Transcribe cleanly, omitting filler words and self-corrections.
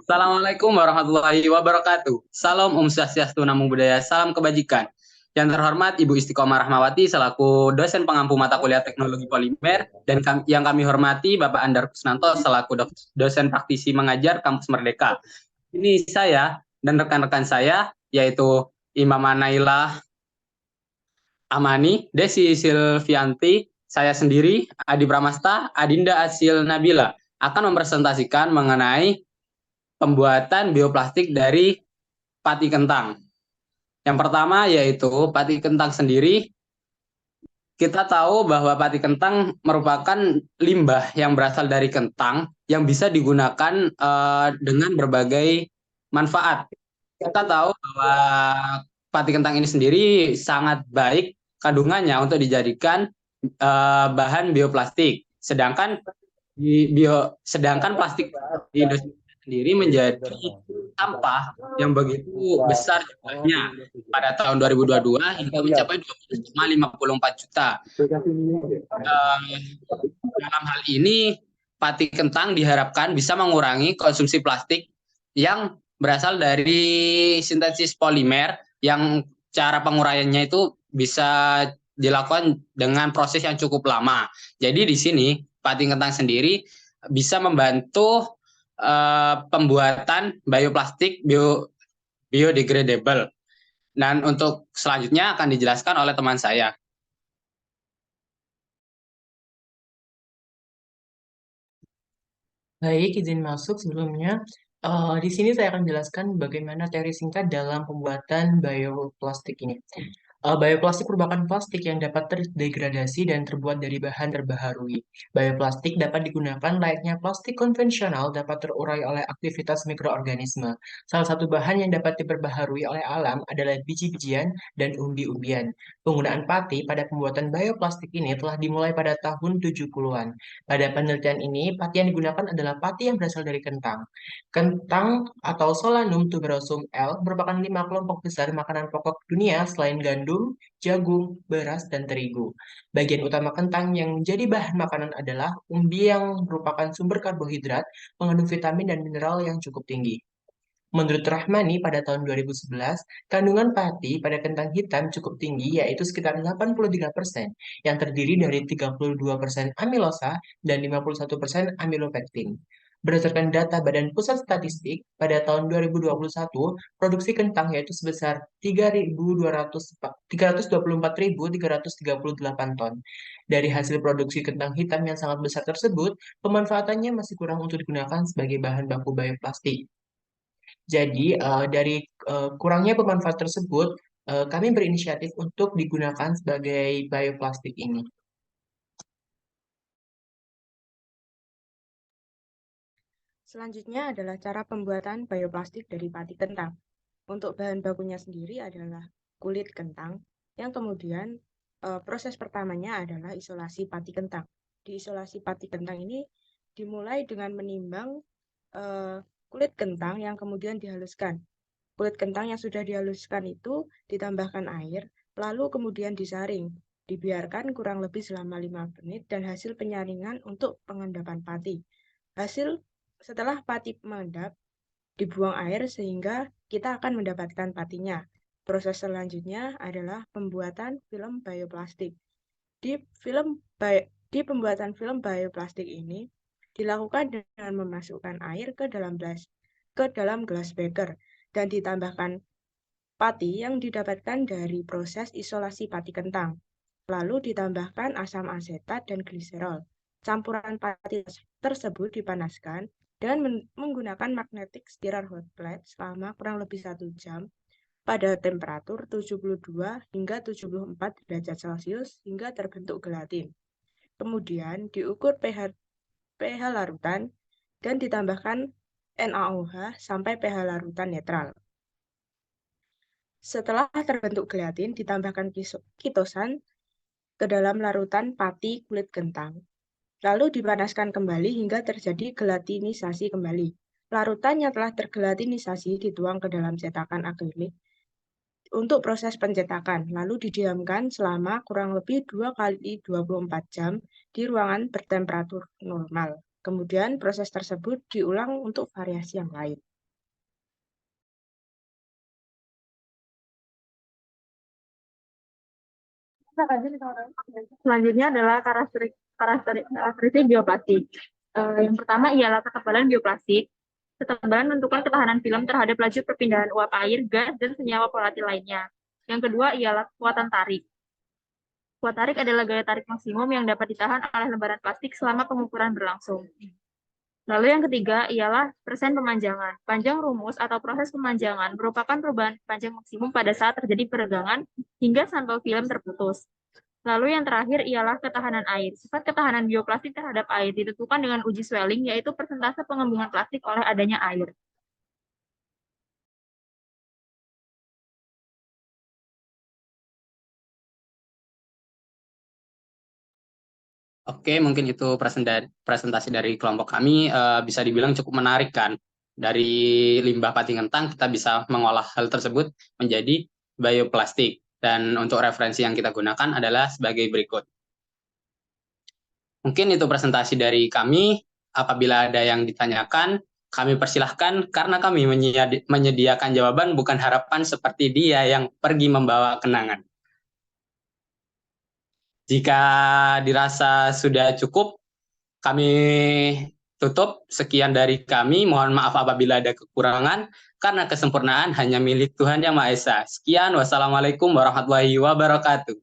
Assalamualaikum warahmatullahi wabarakatuh. Salam Om Swastiastu, Namo Buddhaya, salam kebajikan. Yang terhormat Ibu Istiqomah Rahmawati selaku dosen pengampu mata kuliah teknologi polimer dan yang kami hormati Bapak Andar Kusnanto selaku dosen praktisi mengajar kampus Merdeka. Ini saya dan rekan-rekan saya yaitu Imam Naila Amani, Desi Silvianti, saya sendiri Adi Pramasta, Adinda Asil Nabila akan mempresentasikan mengenai pembuatan bioplastik dari pati kentang. Yang pertama yaitu pati kentang sendiri. Kita tahu bahwa pati kentang merupakan limbah yang berasal dari kentang yang bisa digunakan dengan berbagai manfaat. Kita tahu bahwa pati kentang ini sendiri sangat baik kandungannya untuk dijadikan bahan bioplastik. Sedangkan plastik di Indonesia sendiri menjadi sampah yang begitu besar jumlahnya pada tahun 2022 hingga mencapai 12,54 juta. Dalam hal ini, pati kentang diharapkan bisa mengurangi konsumsi plastik yang berasal dari sintesis polimer yang cara penguraiannya itu bisa dilakukan dengan proses yang cukup lama. Jadi di sini pati kentang sendiri bisa membantu pembuatan bioplastik biodegradable. Dan untuk selanjutnya akan dijelaskan oleh teman saya. Baik, izin masuk sebelumnya. Di sini saya akan jelaskan bagaimana teori singkat dalam pembuatan bioplastik ini. Bioplastik merupakan plastik yang dapat terdegradasi dan terbuat dari bahan terbaharui. Bioplastik dapat digunakan layaknya plastik konvensional dapat terurai oleh aktivitas mikroorganisme. Salah satu bahan yang dapat diperbaharui oleh alam adalah biji-bijian dan umbi-umbian. Penggunaan pati pada pembuatan bioplastik ini telah dimulai pada tahun 70-an. Pada penelitian ini, pati yang digunakan adalah pati yang berasal dari kentang. Kentang atau Solanum tuberosum L merupakan 5 kelompok besar makanan pokok dunia selain gandum, jagung, beras, dan terigu. Bagian utama kentang yang menjadi bahan makanan adalah umbi yang merupakan sumber karbohidrat, mengandung vitamin dan mineral yang cukup tinggi. Menurut Rahmani pada tahun 2011, kandungan pati pada kentang hitam cukup tinggi yaitu sekitar 83%, yang terdiri dari 32% amilosa dan 51% amilopektin. Berdasarkan data Badan Pusat Statistik, pada tahun 2021, produksi kentang yaitu sebesar 324.338 ton. Dari hasil produksi kentang hitam yang sangat besar tersebut, pemanfaatannya masih kurang untuk digunakan sebagai bahan baku bioplastik. Jadi, dari kurangnya pemanfaat tersebut, kami berinisiatif untuk digunakan sebagai bioplastik ini. Selanjutnya adalah cara pembuatan bioplastik dari pati kentang. Untuk bahan bakunya sendiri adalah kulit kentang, yang kemudian proses pertamanya adalah isolasi pati kentang. Di isolasi pati kentang ini dimulai dengan menimbang kulit kentang yang kemudian dihaluskan. Kulit kentang yang sudah dihaluskan itu ditambahkan air, lalu kemudian disaring. Dibiarkan kurang lebih selama 5 menit dan hasil penyaringan untuk pengendapan pati. Hasil setelah pati mengendap, dibuang air sehingga kita akan mendapatkan patinya. Proses selanjutnya adalah pembuatan film bioplastik. Di film di pembuatan film bioplastik ini dilakukan dengan memasukkan air ke dalam gelas beker dan ditambahkan pati yang didapatkan dari proses isolasi pati kentang. Lalu ditambahkan asam asetat dan gliserol. Campuran pati tersebut dipanaskan dengan menggunakan magnetic stirrer hot plate selama kurang lebih 1 jam pada temperatur 72 hingga 74 derajat Celcius hingga terbentuk gelatin. Kemudian diukur pH larutan dan ditambahkan NaOH sampai pH larutan netral. Setelah terbentuk gelatin, ditambahkan kitosan ke dalam larutan pati kulit kentang. Lalu dipanaskan kembali hingga terjadi gelatinisasi kembali. Larutan yang telah tergelatinisasi dituang ke dalam cetakan akrilik untuk proses pencetakan, lalu didiamkan selama kurang lebih 2 kali 24 jam di ruangan bertemperatur normal. Kemudian proses tersebut diulang untuk variasi yang lain. Selanjutnya adalah karakteristik bioplastik. Yang pertama ialah ketebalan bioplastik. Ketebalan menentukan ketahanan film terhadap laju perpindahan uap air, gas, dan senyawa volatil lainnya. Yang kedua ialah kekuatan tarik. Kuat tarik adalah gaya tarik maksimum yang dapat ditahan oleh lembaran plastik selama pengukuran berlangsung. Lalu yang ketiga ialah persen pemanjangan. Panjang rumus atau proses pemanjangan merupakan perubahan panjang maksimum pada saat terjadi peregangan hingga sampel film terputus. Lalu yang terakhir ialah ketahanan air. Sifat ketahanan bioplastik terhadap air ditentukan dengan uji swelling, yaitu persentase pengembungan plastik oleh adanya air. Oke, mungkin itu presentasi dari kelompok kami. Bisa dibilang cukup menarik kan. Dari limbah pati kentang kita bisa mengolah hal tersebut menjadi bioplastik. Dan untuk referensi yang kita gunakan adalah sebagai berikut. Mungkin itu presentasi dari kami. Apabila ada yang ditanyakan, kami persilahkan karena kami menyediakan jawaban, bukan harapan seperti dia yang pergi membawa kenangan. Jika dirasa sudah cukup, kami tutup. Sekian dari kami. Mohon maaf apabila ada kekurangan, karena kesempurnaan hanya milik Tuhan Yang Maha Esa. Sekian, wassalamualaikum warahmatullahi wabarakatuh.